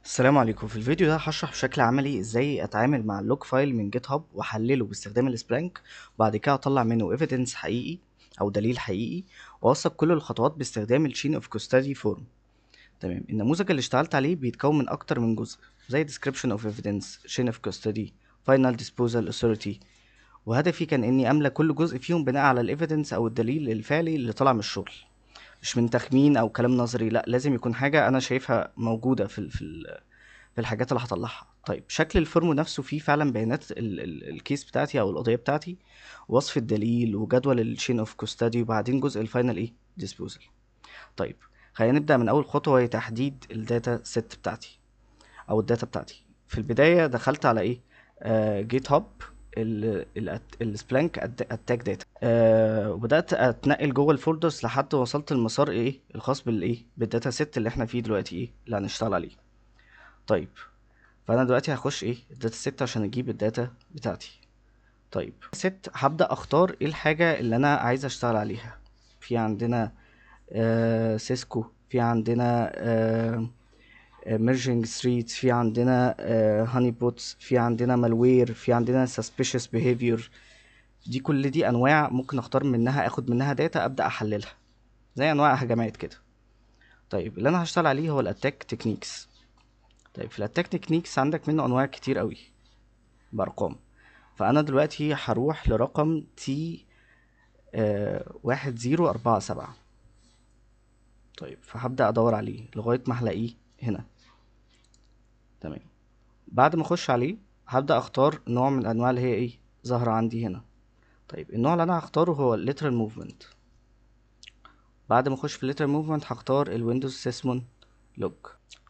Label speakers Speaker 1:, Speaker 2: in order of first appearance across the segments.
Speaker 1: السلام عليكم. في الفيديو ده هشرح بشكل عملي ازاي اتعامل مع اللوج فايل من جيت هاب واحلله باستخدام السبلانك، وبعد كده اطلع منه ايفيدنس حقيقي او دليل حقيقي، واوثق كل الخطوات باستخدام الشين اوف كوستادي فورم. تمام. النموذج اللي اشتغلت عليه بيتكون من اكتر من جزء، زي description of evidence، chain of custody، final disposal authority. وهدفي كان اني املى كل جزء فيهم بناء على الايفيدنس او الدليل الفعلي اللي طلع من الشغل، مش من تخمين او كلام نظري. لا، لازم يكون حاجه انا شايفها موجوده في الحاجات اللي هطلعها. طيب، شكل الفورم نفسه فيه فعلا بيانات الكيس بتاعتي او القضيه بتاعتي، وصف الدليل، وجدول الشين اوف كوستادي، وبعدين جزء الفاينل ديسبوزل. طيب، خلينا نبدا من اول خطوه، وهي تحديد الداتا سيت بتاعتي او الداتا بتاعتي. في البدايه دخلت على جيت هاب السبلانك اتاك داتا، وبدات اتنقل جوه الفولدرز لحد ما وصلت المسار الخاص بالداتا سيت اللي احنا فيه دلوقتي، اللي هنشتغل عليه. طيب، فانا دلوقتي هخش الداتا سيت عشان اجيب الداتا بتاعتي. طيب، ست هبدأ اختار ايه الحاجة اللي انا عايز اشتغل عليها. في عندنا سيسكو، في عندنا ميرجنج ستريتس، في عندنا هاني بوتس، في عندنا مالوير، في عندنا suspicious behavior. كل دي انواع ممكن اختار منها، اخد منها داتا ابدأ احللها، زي انواع هجمات كده. طيب، اللي انا هشتغل عليه هو الاتاك تكنيكس. طيب، في الاتاك تكنيكس عندك منه انواع كتير قوي بارقام. فانا دلوقتي هروح لرقم تي 1047. طيب، فهبدأ ادور عليه لغاية ما هلاقيه هنا. تمام. بعد ما اخش عليه هبدأ اختار نوع من الانواع اللي هي ظاهرة عندي هنا. طيب، النوع اللي انا هختاره هو الليترال موفمنت. بعد ما اخش في الليترال موفمنت هختار الويندوز سيسمون لوج.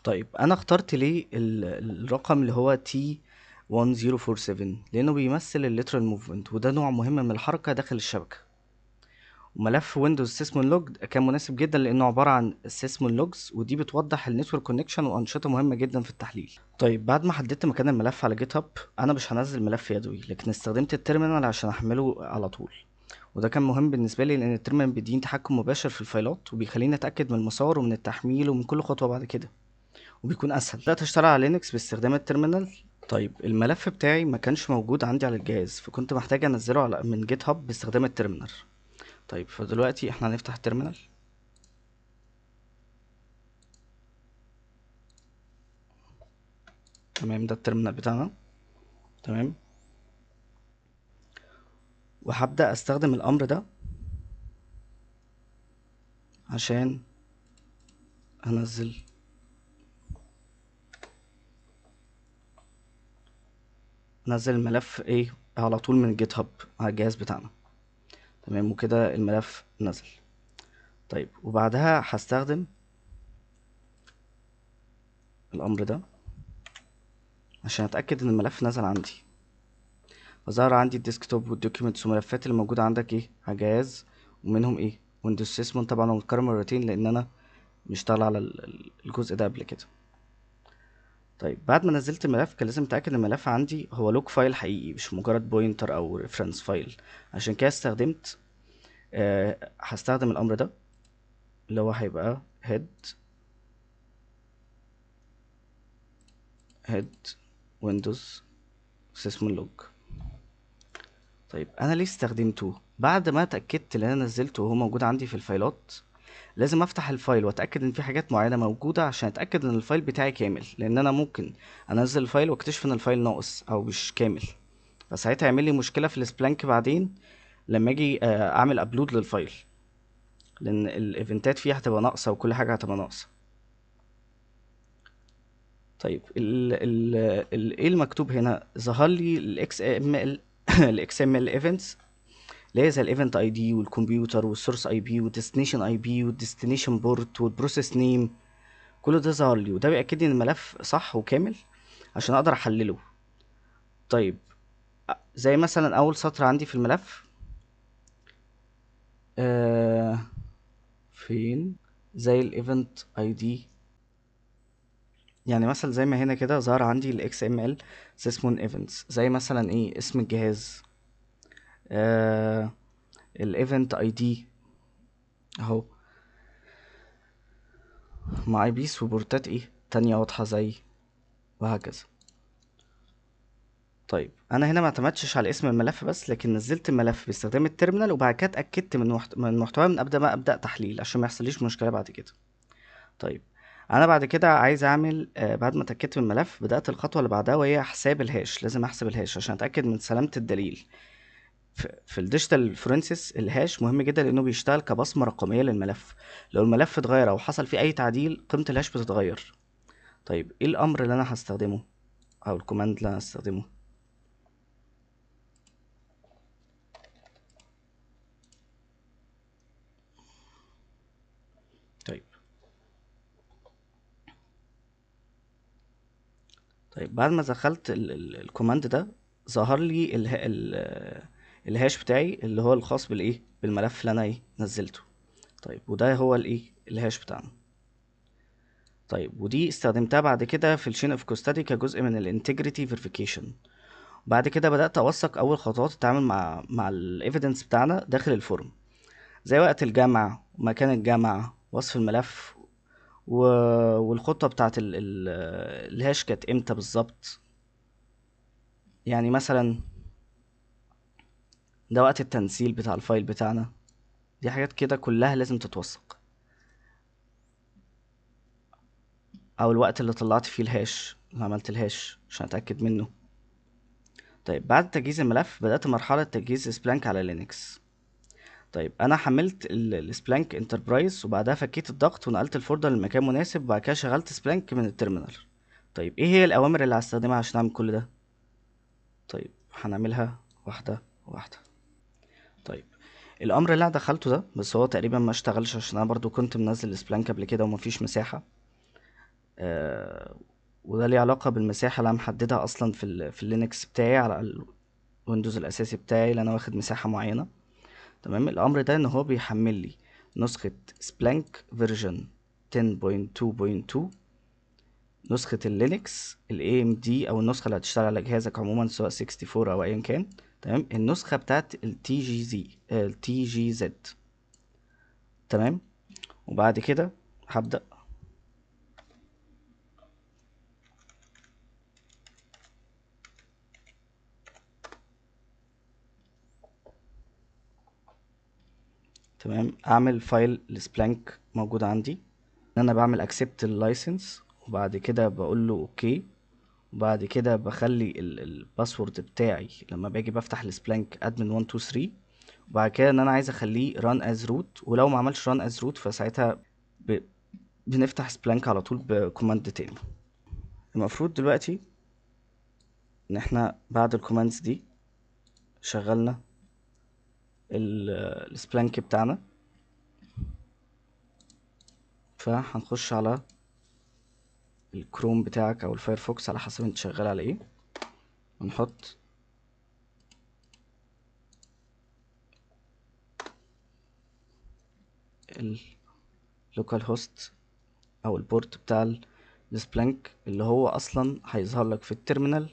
Speaker 1: طيب، انا اخترت ليه الرقم اللي هو تي 1047؟ لانه بيمثل الليترال موفمنت، وده نوع مهم من الحركة داخل الشبكة. وملف ويندوز سيسمون لوج كان مناسب جدا لانه عباره عن سيسمون لوجز، ودي بتوضح النتورك كونكشن وانشطه مهمه جدا في التحليل. طيب، بعد ما حددت مكان الملف على جيت هاب، انا مش هنزل ملف يدوي، لكن استخدمت التيرمينال عشان احمله على طول. وده كان مهم بالنسبه لي لان التيرمينال بيديني تحكم مباشر في الفايلات، وبيخليني اتاكد من المسار ومن التحميل ومن كل خطوه بعد كده، وبيكون اسهل. بدات اشتغل على لينكس باستخدام التيرمينال. طيب، الملف بتاعي ما كانش موجود عندي على الجهاز، فكنت محتاج انزله من جيت هاب باستخدام التيرمينال. طيب، فدلوقتي احنا هنفتح التيرمينال. تمام، ده التيرمينال بتاعنا. تمام. وهبدأ استخدم الامر ده عشان انزل الملف على طول من جيت هاب على الجهاز بتاعنا. تمام، وكده الملف نزل. طيب، وبعدها هستخدم الامر ده عشان اتاكد ان الملف نزل عندي. فظهر عندي الديسكتوب والدوكيومنتس والملفات اللي موجوده عندك على الجهاز، ومنهم ويندوز سيسمون. طبعا هو متكرر مرتين لان انا مشتغل على الجزء ده قبل كده. طيب، بعد ما نزلت الملف كان لازم اتاكد ان الملف عندي هو لوج فايل حقيقي، مش مجرد بوينتر او ريفرنس فايل. عشان كده هستخدم الامر ده اللي هو هيبقى head windows sysmon log. طيب، انا ليه استخدمته؟ بعد ما اتاكدت ان انا نزلته وهو موجود عندي في الفايلات، لازم افتح الفايل واتاكد ان في حاجات معينه موجوده عشان اتاكد ان الفايل بتاعي كامل، لان انا ممكن انزل الفايل واكتشف ان الفايل ناقص او مش كامل، فساعتها يعمل لي مشكله في السبلانك بعدين لما اجي اعمل ابلود للفايل، لان الايفنتات فيها هتبقى ناقصه وكل حاجه هتبقى ناقصه. طيب، ال ال ال ايه المكتوب هنا؟ ظهر لي الاكس ام ال الاكس ام ال ايفنتس، اللي هي زي الايفنت اي دي والكمبيوتر والسورس اي بي والديستنيشن اي بي والديستنيشن بورت والبروسيس نيم. كل ده ظهر لي، وده بيأكد لي ان الملف صح وكامل عشان اقدر احلله. طيب، زي مثلا اول سطر عندي في الملف، آه فين؟ زي الايفنت اي دي. يعني مثلا زي ما هنا كده ظهر عندي الاكس ام ال سيسمون ايفنتس، زي مثلا اسم الجهاز، آه الايفنت اي دي اهو، مع اي بيس وبورتات تانية واضحة، زي وهكذا. طيب انا هنا ما اعتمدتش على اسم الملف بس، لكن نزلت الملف باستخدام التيرمينال، وبعد كده اتاكدت من محتواه من قبل ما ابدا تحليل عشان ما يحصليش مشكله بعد كده. طيب انا بعد كده عايز اعمل بعد ما اتاكدت من الملف بدات الخطوه اللي بعدها، وهي حساب الهاش. لازم احسب الهاش عشان اتاكد من سلامه الدليل. في الديجيتال فورنسيس الهاش مهم جدا لانه بيشتغل كبصمه رقميه للملف. لو الملف اتغير او حصل فيه اي تعديل قيمه الهاش بتتغير. طيب ايه الامر اللي انا هستخدمه او الكوماند اللي انا هستخدمه؟ طيب بعد ما دخلت الكوماند ده، ظهر لي الهاش بتاعي اللي هو الخاص بالايه بالملف اللي انا نزلته. طيب وده هو الايه الهاش بتاعنا. طيب ودي استخدمتها بعد كده في الشين اوف كوستادي كجزء من الانتجريتي فيريفيكيشن. بعد كده بدات اوثق اول خطوات التعامل مع الايفيدنس بتاعنا داخل الفورم، زي وقت الجمع ومكان الجمع وصف الملف و... والخطه بتاعه الهاش كانت امتى بالظبط. يعني مثلا ده وقت التنزيل بتاع الفايل بتاعنا. دي حاجات كده كلها لازم تتوثق. او الوقت اللي طلعت فيه الهاش، اللي عملت الهاش عشان اتاكد منه. طيب بعد تجهيز الملف بدات مرحله تجهيز سبلانك على لينكس. طيب انا حملت السبلانك انتربرايز، وبعدها فكيت الضغط ونقلت الفولدر لمكان مناسب، وبعد كده شغلت سبلانك من التيرمينال. طيب ايه هي الاوامر اللي هستخدمها عشان اعمل كل ده؟ طيب هنعملها واحده واحده. طيب الامر اللي انا دخلته ده بس هو تقريبا ما اشتغلش عشان انا برضو كنت منزل سبلانك قبل كده ومفيش مساحه. آه وده ليه علاقه بالمساحه اللي انا محددها اصلا في اللينكس بتاعي على الويندوز الاساسي بتاعي اللي انا واخد مساحه معينه. تمام. الامر ده ان هو بيحمل لي نسخه سبلانك فيرجن 10.2.2، نسخه اللينكس الاي ام دي او النسخه اللي هتشتغل على جهازك عموما سواء 64 او ايا كان. تمام. النسخه بتاعت التي جي زد. تمام. وبعد كده هبدا. تمام. اعمل فايل السبلانك موجود عندي، ان انا بعمل اكسبت اللايسنس، وبعد كده بقول له اوكي. وبعد كده بخلي الباسورد بتاعي لما باجي بفتح السبلانك admin 1 2 3. وبعد كده ان انا عايز اخليه run as root، ولو ما عملش run as root فساعتها ب... بنفتح سبلانك على طول بكوماند تاني. المفروض دلوقتي ان احنا بعد الكوماندز دي شغلنا السبلانك بتاعنا، فهنخش على الكروم بتاعك او الفايرفوكس على حسب انت شغال على ايه، ونحط اللوكال هوست او البورت بتاع السبلانك اللي هو اصلا هيظهر لك في التيرمينال.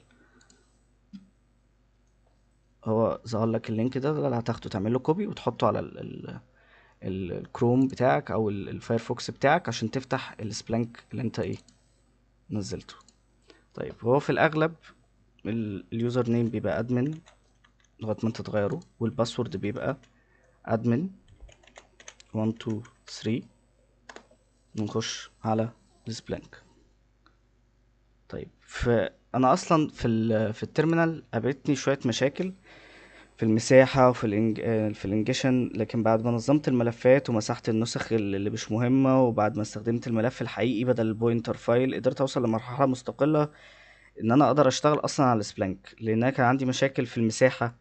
Speaker 1: هو ظهر لك اللينك ده اللي هتاخده تعمل له كوبي وتحطه على الكروم بتاعك او الفايرفوكس بتاعك عشان تفتح السبلانك اللي انت نزلته. طيب هو في الاغلب اليوزر نيم بيبقى ادمن لغايه ما انت تغيره، والباسورد بيبقى ادمن 1 2 3. نخش على السبلانك. طيب انا اصلا في التيرمينال قابلتني شويه مشاكل في المساحة وفي في الانجيشن، لكن بعد ما نظمت الملفات ومسحت النسخ اللي مش مهمة، وبعد ما استخدمت الملف الحقيقي بدل البوينتر فايل، قدرت اوصل لمرحلة مستقلة ان انا اقدر اشتغل اصلا على السبلانك، لان أنا كان عندي مشاكل في المساحة.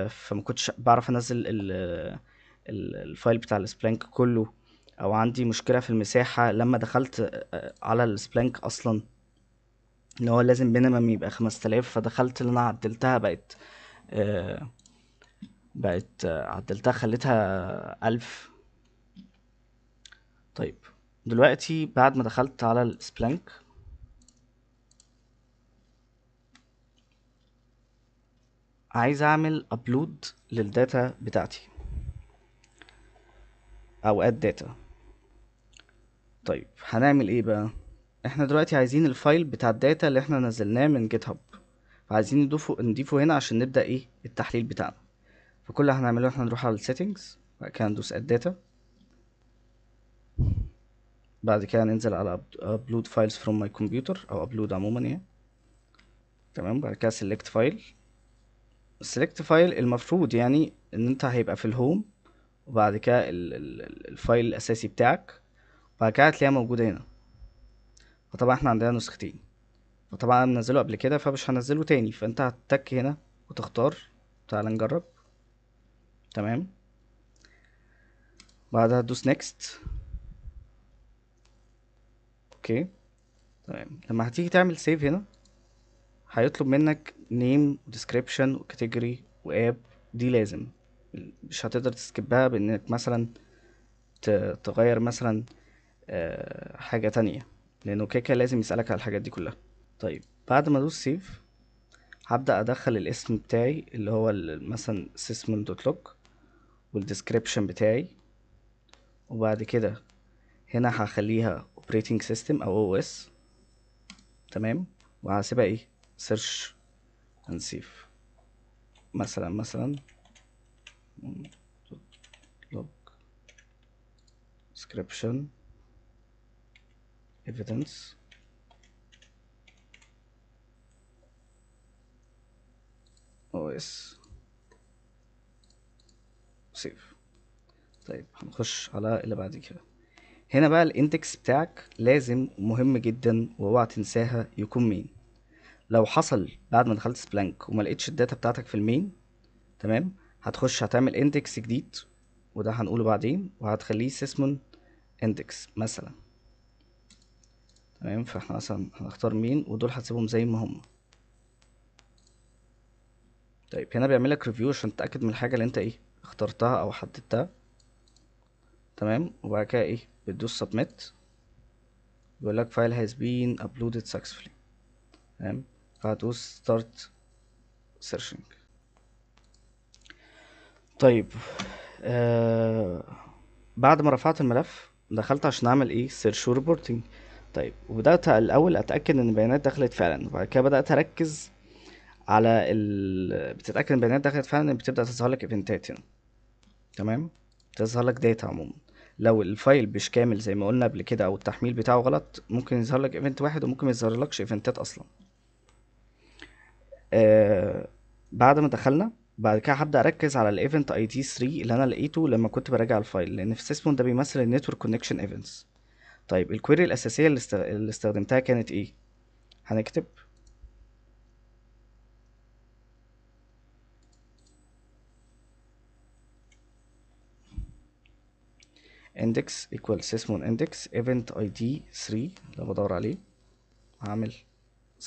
Speaker 1: فما كنتش بعرف انزل الفايل بتاع السبلانك كله، او عندي مشكلة في المساحة لما دخلت على السبلانك اصلا ان هو لازم مينيمم يبقى 5000. فدخلت اللي انا عدلتها آه، بقت عدلتها خليتها 1000. طيب دلوقتي بعد ما دخلت على السبلانك عايز اعمل ابلود للداتا بتاعتي او اد داتا. طيب هنعمل ايه بقى؟ احنا دلوقتي عايزين الفايل بتاع الداتا اللي احنا نزلناه من جيت هاب، فعايزين نضيفه هنا عشان نبدأ ايه التحليل بتاعنا. فكل اللي هنعمله احنا نروح على السيتنجز، بعد كده ندوس اد داتا، بعد كده ننزل على upload files from my computer او upload عموما يعني. تمام، بعد كده select file. select file المفروض يعني ان انت هيبقى في الهوم، وبعد كده الفايل الاساسي بتاعك، بعد كده هتلاقيها موجودة هنا. فطبعا احنا عندنا نسختين، فطبعا انا منزله قبل كده فمش هنزله تاني، فانت هتتك هنا وتختار. تعال نجرب. تمام، بعدها تدوس next. اوكي تمام. لما هتيجي تعمل سيف هنا هيطلب منك name description وcategory واب، دي لازم، مش هتقدر تسكبها بانك مثلا تغير مثلا حاجة تانية، لانه كيكا لازم يسألك على الحاجات دي كلها. طيب بعد ما ادوس سيف هبدأ ادخل الاسم بتاعي اللي هو مثلا sysmon.log والديسكريبشن بتاعي، وبعد كده هنا هخليها operating system او OS. تمام، وهسيبها ايه search and save، مثلا log description evidence OS save. طيب هنخش على اللي بعد كده. هنا بقى الاندكس بتاعك لازم مهم جدا واوعى تنساها يكون مين. لو حصل بعد ما دخلت سبلانك وما لقيتش الداتا بتاعتك في المين، تمام، هتخش هتعمل اندكس جديد، وده هنقوله بعدين، وهتخليه سيسمون اندكس مثلا. تمام، فاحنا مثلا هنختار مين، ودول هتسيبهم زي ما هم. طيب هنا بيعملك ريفيو عشان تتأكد من الحاجة اللي انت ايه اخترتها او حددتها. تمام، وبعد كده ايه بتدوس submit، بيقول لك file has been uploaded successfully. تمام، فهتدوس start searching. طيب بعد ما رفعت الملف دخلت عشان اعمل ايه search و reporting. طيب وبدأت الاول اتأكد ان البيانات دخلت فعلا، وبعد كده بدأت اركز على بتتأكد ان البيانات دخلت فعلا، بتبدأ تظهر لك ايفنتات هنا. تمام، تظهر لك داتا عموما. لو الفايل مش كامل زي ما قلنا قبل كده او التحميل بتاعه غلط، ممكن يظهر لك ايفنت واحد وممكن ما يظهر لكش ايفنتات اصلا. آه بعد ما دخلنا، بعد كده هبدا اركز على الايفنت اي دي 3 اللي انا لقيته لما كنت براجع الفايل، لان في سيسمون ده بيمثل النتورك كونكشن ايفنتس. طيب الكويري الاساسيه اللي استخدمتها كانت ايه؟ هنكتب index equal sysmon index event id 3 اللي بدور عليه، هعمل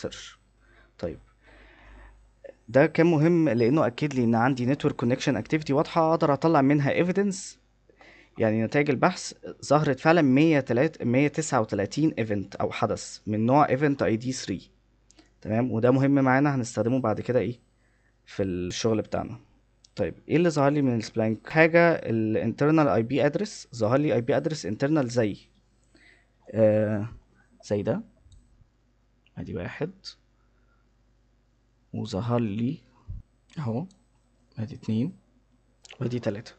Speaker 1: search. طيب ده كان مهم لانه اكد لي ان عندي نتورك كونكشن اكتيفيتي واضحه اقدر اطلع منها ايفيدنس، يعني نتائج البحث ظهرت فعلا 139 ايفنت او حدث من نوع ايفنت اي دي 3. تمام، وده مهم معانا هنستخدمه بعد كده ايه في الشغل بتاعنا. طيب ايه اللي ظهر لي من السبلانك؟ حاجه الانترنال اي بي ادرس، ظهر لي اي بي ادرس انترنال زي آه زي ده، ادي واحد، وظهر لي اهو ادي اتنين، وادي تلاتة.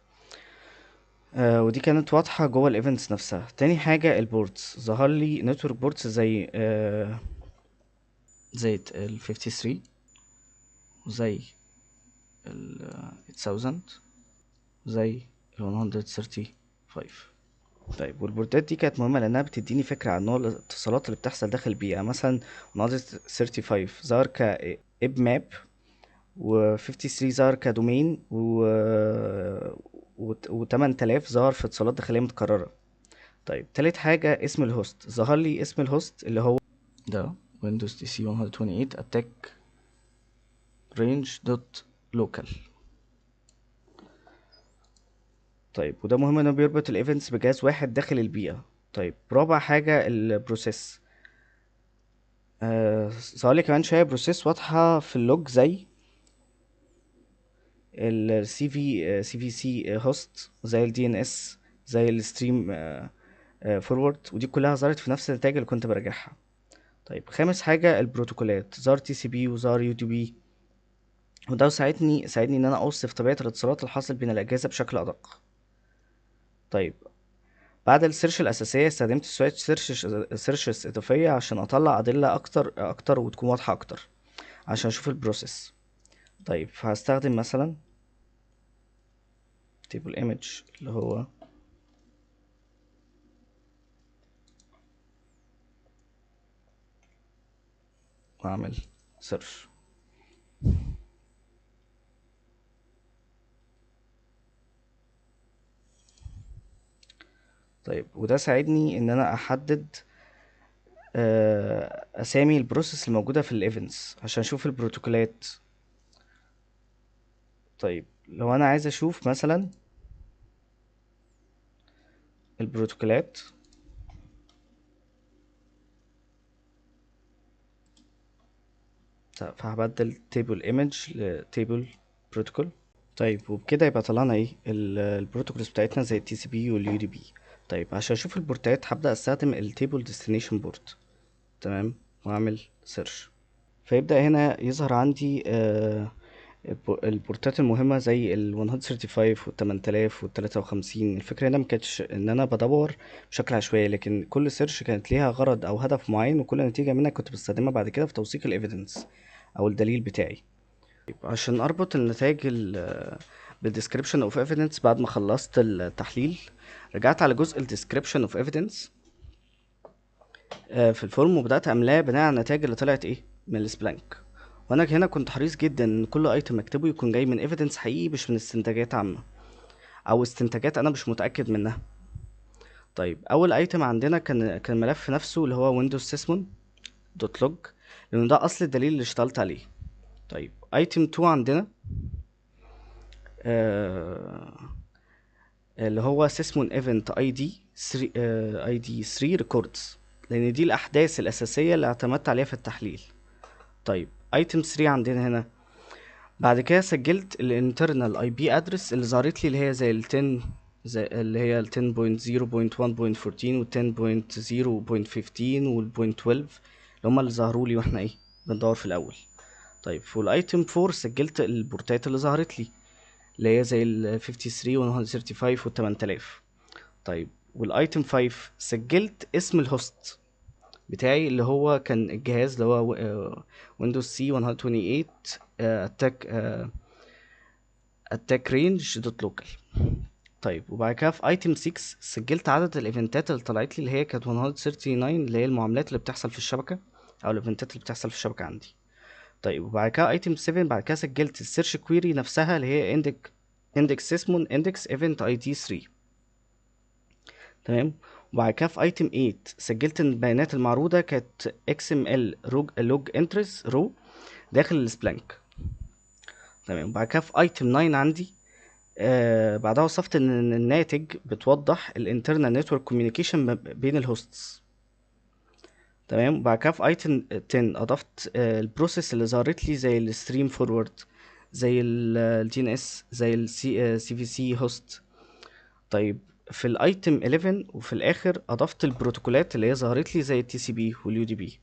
Speaker 1: ودي كانت واضحة جوه الايفنتس نفسها. تاني حاجة البورتس، ظهر لي نتورك بورتس زي زي ال 53 وزي ال 8000 وزي ال 135. طيب والبوردات دي كانت مهمة لأنها بتديني فكرة عن نوع الاتصالات اللي بتحصل داخل البيئة. مثلا 135 ظهر كإب ماب، و 53 ظهر كدومين، و 8000 ظهر في اتصالات داخلية متكررة. طيب تالت حاجة اسم الهوست، ظهر لي اسم الهوست اللي هو ده Windows DC 128 attack range dot local. طيب وده مهم انه بيربط الايفنتس بجهاز واحد داخل البيئة. طيب رابع حاجة البروسيس، ظهر لي كمان شوية بروسيس واضحة في اللوج زي السي في سي هوست، زي الدي ان اس، زي الستريم فورورد، ودي كلها ظهرت في نفس النتائج اللي كنت براجعها. طيب خامس حاجة البروتوكولات، زار تي سي بي وزار يو دي بي، وده ساعدني ان انا اوصف طبيعة الاتصالات الحاصل بين الاجهزة بشكل ادق. طيب بعد السيرش الاساسية استخدمت شوية سيرشز اضافية عشان اطلع ادلة اكتر وتكون واضحة اكتر عشان اشوف البروسيس. طيب فهستخدم مثلا table image اللي هو واعمل سيرش. طيب وده ساعدني ان انا احدد اسامي البروسيس الموجودة في الايفنتس عشان اشوف البروتوكولات. طيب لو انا عايز اشوف مثلا البروتوكولات، فهبدل table image ل table protocol. طيب وبكده يبقى طلعنا ايه البروتوكولز بتاعتنا زي التي سي بي واليو دي بي. طيب عشان اشوف البورتات هبدأ استخدم التيبل ديستنيشن بورت. تمام، واعمل سيرش. فيبدأ هنا يظهر عندي البورتات المهمة زي ال 135 وال 8000 وال 53. الفكرة هنا مكانتش ان انا بدور بشكل عشوائي، لكن كل سيرش كانت ليها غرض او هدف معين، وكل نتيجة منها كنت بستخدمها بعد كده في توثيق الايفيدنس او الدليل بتاعي. عشان اربط النتائج بالديسكريبشن اوف ايفيدنس بعد ما خلصت التحليل، رجعت على جزء الديسكريبشن اوف ايفيدنس في الفورم وبدات املاه بناء على النتائج اللي طلعت ايه من السبلانك. وانا هنا كنت حريص جدا ان كل ايتم اكتبه يكون جاي من ايفيدنس حقيقي مش من استنتاجات عامه او استنتاجات انا مش متاكد منها. طيب اول ايتم عندنا كان ملف نفسه اللي هو ويندوز سيسمون دوت لوج، لان ده اصل الدليل اللي اشتغلت عليه. طيب ايتم 2 عندنا آه اللي هو سيسمون ايفنت اي دي 3 اي دي 3 ريكوردز، لان دي الاحداث الاساسيه اللي اعتمدت عليها في التحليل. طيب ايتم 3 عندنا هنا بعد كده سجلت الانترنال اي بي ادرس اللي ظهرت لي، اللي هي زي ال 10، زي اللي هي ال 10.0.1.14 وال 10.0.15 وال 0.12 اللي هما اللي ظهروا لي واحنا ايه بندور في الاول. طيب في الايتم 4 سجلت البورتات اللي ظهرت لي اللي هي زي ال 53 و 135 وال 8000. طيب والايتم 5 سجلت اسم الهوست بتاعي اللي هو كان الجهاز اللي هو ويندوز سي 128 اتاك رينج دوت لوكال. طيب وبعد كده في ايتم 6 سجلت عدد الايفنتات اللي طلعت لي اللي هي كانت 139، اللي هي المعاملات اللي بتحصل في الشبكه او الايفنتات اللي بتحصل في الشبكه عندي. طيب وبعد كده ايتم 7 بعد كده سجلت السيرش كويري نفسها اللي هي اندكس سيسمون اندكس ايفنت اي دي 3. تمام. وبعد كده في ايتم 8 سجلت ان البيانات المعروضه كانت XML log entries رو داخل السبلانك. تمام. وبعد كده في ايتم 9 عندي بعدها وصفت ان الناتج بتوضح الانترنال نتورك كوميونيكيشن بين الهوستس. تمام. وبعد كده في ايتم 10 اضفت البروسيس اللي ظهرت لي زي الستريم فورورد، زي الدي ان اس، زي السي في سي هوست. طيب في الايتم 11 وفي الاخر اضفت البروتوكولات اللي هي ظهرت لي زي التي سي بي واليو دي بي.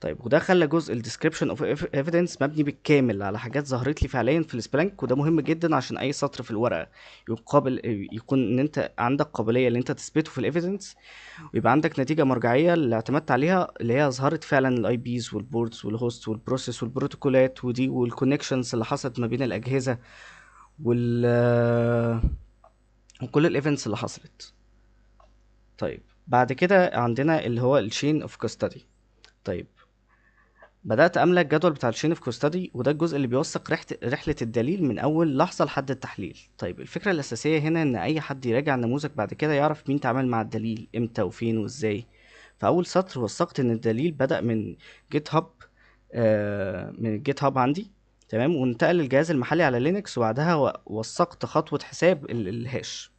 Speaker 1: طيب وده خلى جزء الديسكريبشن اوف ايفيدنس مبني بالكامل على حاجات ظهرت لي فعليا في السبلانك، وده مهم جدا عشان اي سطر في الورقه يكون ان انت عندك قابليه ان انت تثبته في الايفيدنس، ويبقى عندك نتيجه مرجعيه اللي اعتمدت عليها اللي هي ظهرت فعلا الاي بيز والبوردز والهوست والبروسيس والبروتوكولات ودي والكونكشنز اللي حصلت ما بين الاجهزه وال وكل الايفنتس اللي حصلت. طيب بعد كده عندنا اللي هو الشين اوف كاستدي. طيب بدأت أملى الجدول بتاع الشين اوف كاستدي، وده الجزء اللي بيوثق رحلة الدليل من أول لحظة لحد التحليل. طيب الفكرة الأساسية هنا إن أي حد يراجع النموذج بعد كده يعرف مين تعامل مع الدليل إمتى وفين وإزاي. فأول سطر وثقت إن الدليل بدأ من جيت هاب من جيت هاب عندي. تمام. وانتقل للجهاز المحلي على لينكس، وبعدها وثقت خطوة حساب الهاش.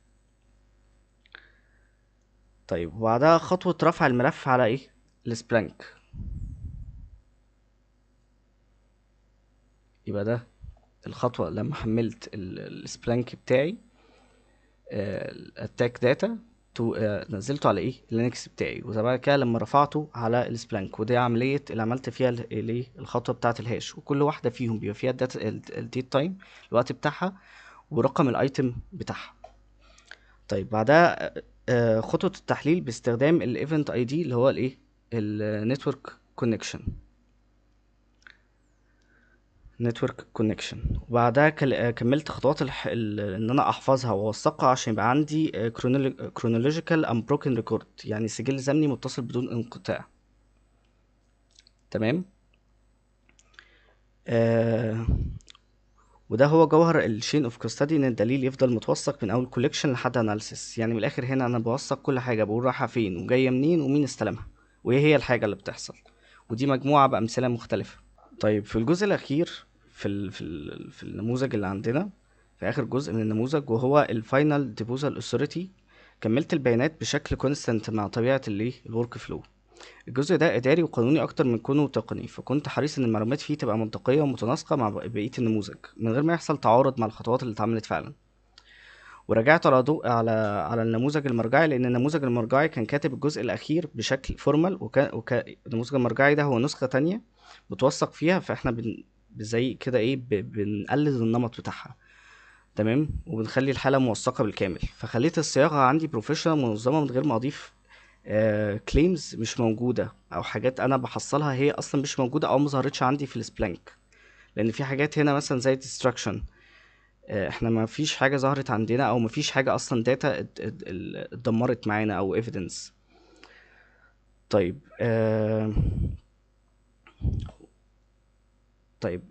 Speaker 1: طيب وبعدها خطوة رفع الملف على إيه السبلانك. يبقى ده الخطوة لما حملت السبلانك بتاعي الاتاك داتا نزلته على ايه اللينكس بتاعي، وبعد كده لما رفعته على السبلانك، ودي عمليه اللي عملت فيها الايه الخطوه بتاعه الهاش، وكل واحده فيهم بيبقى فيها الديت تايم، الوقت بتاعها، ورقم الايتم بتاعها. طيب بعدها خطوه التحليل باستخدام الايفنت اي دي اللي هو الايه النتورك كونكشن. وبعدها كملت خطوات ان انا احفظها واوثقها عشان يبقى عندي chronological unbroken record، يعني سجل زمني متصل بدون انقطاع. تمام. آه وده هو جوهر الشين اوف كاستدي، ان الدليل يفضل متوثق من اول كوليكشن لحد اناليسيس. يعني من الاخر هنا انا بوثق كل حاجه، بقول رايحه فين وجايه منين ومين استلمها وايه هي الحاجه اللي بتحصل، ودي مجموعه بامثله مختلفه. طيب في الجزء الاخير في النموذج اللي عندنا، في اخر جزء من النموذج وهو الفاينل ديبوزال اوثوريتي، كملت البيانات بشكل كونستنت مع طبيعه الورك فلو. الجزء ده اداري وقانوني اكتر من كونه تقني، فكنت حريص ان المعلومات فيه تبقى منطقيه ومتناسقه مع بقيه النموذج من غير ما يحصل تعارض مع الخطوات اللي اتعملت فعلا. وراجعت على ضوء على النموذج المرجعي، لان النموذج المرجعي كان كاتب الجزء الاخير بشكل فورمال، النموذج المرجعي ده هو نسخه تانية بتوثق فيها، فاحنا زي كده ايه بنقلد النمط بتاعها. تمام. وبنخلي الحاله موثقه بالكامل، فخليت الصياغه عندي بروفيشنال منظمه من غير ما اضيف كليمز مش موجوده، او حاجات انا بحصلها هي اصلا مش موجوده او مظهرتش عندي في السبلانك. لان في حاجات هنا مثلا زي destruction، احنا ما فيش حاجه ظهرت عندنا، او ما فيش حاجه اصلا داتا اتدمرت معانا او evidence. طيب طيب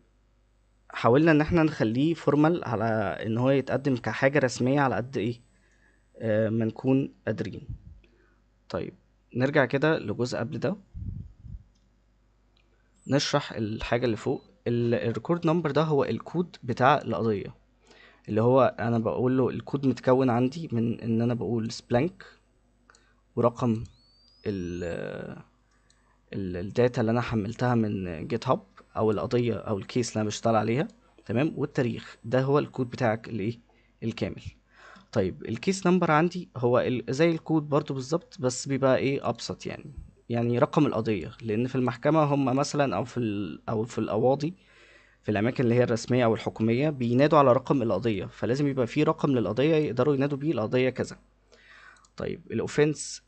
Speaker 1: حاولنا ان احنا نخليه فورمال على ان هو يتقدم كحاجه رسميه على قد ايه ما نكون قادرين. طيب نرجع كده لجزء قبل ده، نشرح الحاجه اللي فوق. الريكورد نمبر ده هو الكود بتاع القضيه، اللي هو انا بقول له الكود متكون عندي من ان انا بقول سبلانك ورقم الداتا اللي انا حملتها من جيت هاب، او القضيه او الكيس اللي انا بشتغل عليها. تمام. والتاريخ ده هو الكود بتاعك الايه الكامل. طيب الكيس نمبر عندي هو زي الكود برضو بالظبط، بس بيبقى ايه ابسط يعني رقم القضيه، لان في المحكمه هم مثلا او في القواضي، في الاماكن اللي هي الرسميه او الحكوميه بينادوا على رقم القضيه، فلازم يبقى في رقم للقضيه يقدروا ينادوا بيه القضيه كذا. طيب الاوفنس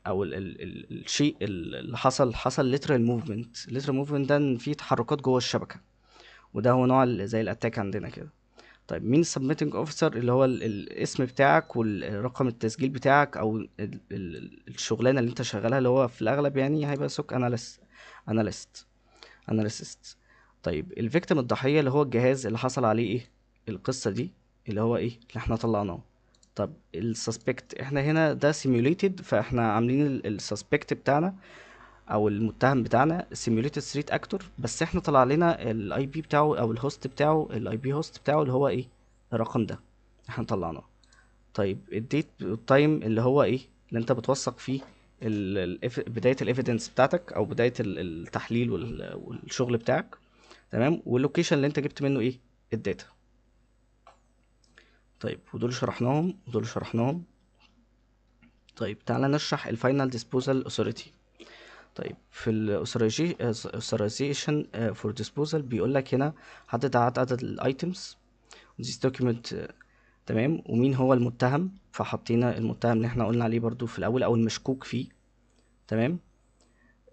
Speaker 1: او الشيء اللي حصل ليترال موفمنت ده ان في تحركات جوه الشبكه، وده هو نوع زي الاتاك عندنا كده. طيب مين السبميتنج اوفيسر؟ اللي هو الاسم بتاعك والرقم التسجيل بتاعك، او الشغلانه اللي انت شغالها، اللي هو في الاغلب يعني هيبقى سوك اناليست اناليسيست. طيب الفيكتيم الضحيه اللي هو الجهاز اللي حصل عليه ايه القصه دي، اللي هو ايه اللي احنا طلعناه. طب السسبكت احنا هنا ده سيميوليتد، فاحنا عاملين السسبكت بتاعنا او المتهم بتاعنا سيميوليتد ستريت اكتور، بس احنا طلع لنا الاي بي بتاعه او الهوست بتاعه، الاي بي هوست بتاعه اللي هو ايه الرقم ده احنا طلعناه. طيب الديت والتايم اللي هو ايه اللي انت بتوثق فيه بداية الايفيدنس بتاعتك، او بداية التحليل والشغل بتاعك. تمام. واللوكيشن اللي انت جبت منه ايه الداتا. طيب ودول شرحناهم. طيب تعالى نشرح الفاينل ديسبوزال اوثوريتي. طيب في الاوثرايزيشن فور ديسبوزال بيقول لك هنا حدد عدد الايتمز this document. تمام. ومين هو المتهم، فحطينا المتهم اللي احنا قلنا عليه برضو في الاول او المشكوك فيه. تمام.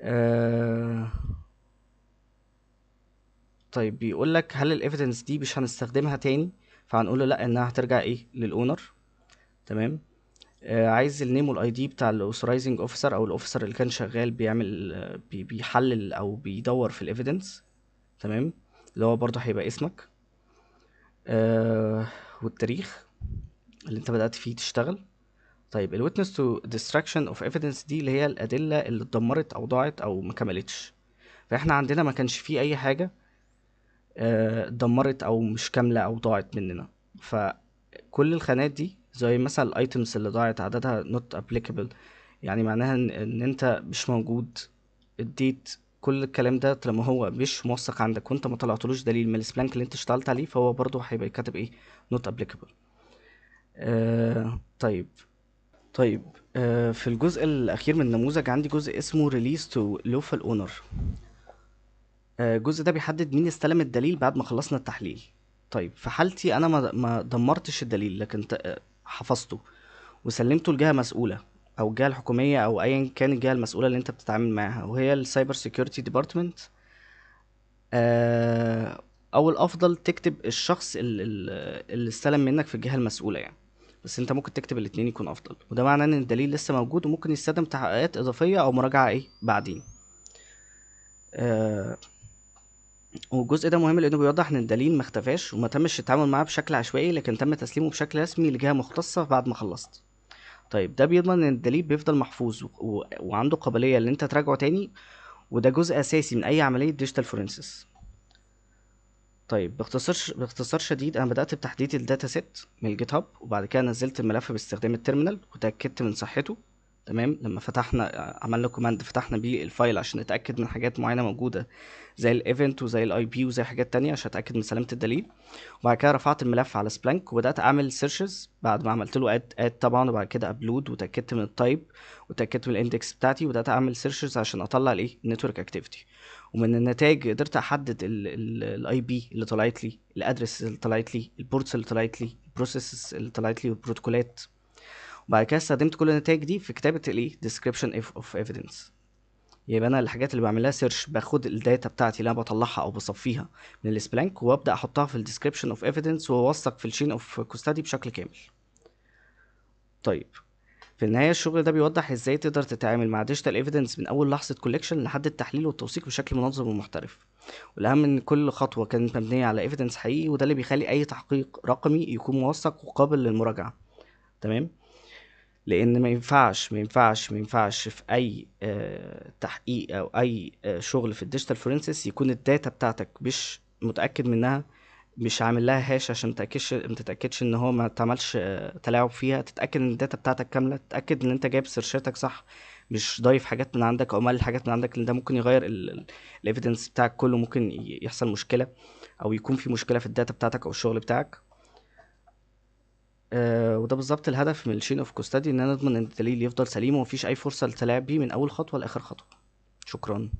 Speaker 1: آه طيب بيقول لك هل الايفيدنس دي مش هنستخدمها تاني، فهنقول له لا، انها هترجع ايه للاونر. تمام. عايز النيم والاي دي بتاع الاوثرايزنج اوفيسر او الاوفيسر اللي كان شغال بيعمل بيحلل او بيدور في الايفيدنس. تمام. اللي هو برضه هيبقى اسمك والتاريخ اللي انت بدأت فيه تشتغل. طيب ال witness to destruction of evidence دي اللي هي الأدلة اللي اتدمرت أو ضاعت أو ما كملتش. فاحنا عندنا ما كانش فيه أي حاجة اتدمرت أو مش كاملة أو ضاعت مننا. فكل الخانات دي زي مثلا الايتمز اللي ضاعت عددها not applicable، يعني معناها ان انت مش موجود. اديت كل الكلام ده لما هو مش موثق عندك وانت ما طلعتلوش دليل من السبلانك اللي انت اشتغلت عليه، فهو برضه هيبقى كاتب ايه not applicable. طيب طيب، في الجزء الاخير من النموذج عندي جزء اسمه release to lawful owner. الجزء ده بيحدد مين استلم الدليل بعد ما خلصنا التحليل. طيب، في حالتي انا ما دمرتش الدليل، لكن حفظته وسلمته لجهة مسؤولة، او الجهة الحكومية، او ايا كان الجهة المسؤولة اللي انت بتتعامل معاها، وهي السايبر سيكيورتي ديبارتمنت. او الافضل تكتب الشخص اللي استلم منك في الجهة المسؤولة يعني، بس انت ممكن تكتب الاتنين يكون افضل، وده معناه ان الدليل لسه موجود وممكن يستخدم تحقيقات اضافية او مراجعة بعدين. آه، والجزء ده مهم لانه بيوضح ان الدليل ما اختفاش وما تمش التعامل معاه بشكل عشوائي، لكن تم تسليمه بشكل رسمي لجهة مختصة بعد ما خلصت. طيب، ده بيضمن ان الدليل بيفضل محفوظ وعنده قابلية ان انت تراجعه تاني، وده جزء اساسي من اي عملية ديجيتال فورنسيس. طيب، باختصار شديد، انا بدأت بتحديد الداتا سيت من الجيت هاب، وبعد كده نزلت الملف باستخدام التيرمينال وتأكدت من صحته. تمام، لما فتحنا عملنا كوماند فتحنا بيه الفايل عشان نتأكد من حاجات معينة موجودة، زي الايفنت وزي الاي بي وزي حاجات تانية عشان اتأكد من سلامة الدليل. وبعد كده رفعت الملف على سبلانك وبدأت اعمل سيرشز بعد ما عملت له اد طبعا، وبعد كده ابلود وتأكدت من التايب وتأكدت من الاندكس بتاعتي، وبدأت اعمل سيرشز عشان اطلع النتورك اكتيفيتي. ومن النتائج قدرت احدد الاي بي اللي طلعت لي، الادرس اللي طلعت لي، البورتس اللي طلعت لي، البروسيس اللي طلعت لي، والبروتوكولات. وبعد كده استخدمت كل النتائج دي في كتابة description of evidence. يبقى انا الحاجات اللي بعملها سيرش باخد الداتا بتاعتي اللي انا بطلعها او بصفيها من السبلانك، وابدا احطها في الديسكريبشن اوف ايفيدنس واوثق في الشين اوف كوستادي بشكل كامل. طيب، في النهايه الشغل ده بيوضح ازاي تقدر تتعامل مع ديجيتال ايفيدنس من اول لحظه كوليكشن لحد التحليل والتوثيق بشكل منظم ومحترف. والاهم ان كل خطوه كانت مبنيه على ايفيدنس حقيقي، وده اللي بيخلي اي تحقيق رقمي يكون موثق وقابل للمراجعه. تمام، لان ما ينفعش في اي تحقيق او اي شغل في الديجيتال فورنسيس يكون الداتا بتاعتك مش متاكد منها، مش عامل لها هاش عشان ما تتاكدش ان هو ما اتعملش تلاعب فيها، تتاكد ان الداتا بتاعتك كامله، تتاكد ان انت جايب سيرشاتك صح، مش ضايف حاجات من عندك او مال حاجات من عندك، لان ده ممكن يغير الايفيدنس بتاعك كله، ممكن يحصل مشكله او يكون في مشكله في الداتا بتاعتك او الشغل بتاعك. وده بالظبط الهدف من الشين اوف كوستادي، ان انا اضمن ان الدليل يفضل سليم ومفيش اي فرصه للتلاعب بيه من اول خطوه لاخر خطوه. شكرا.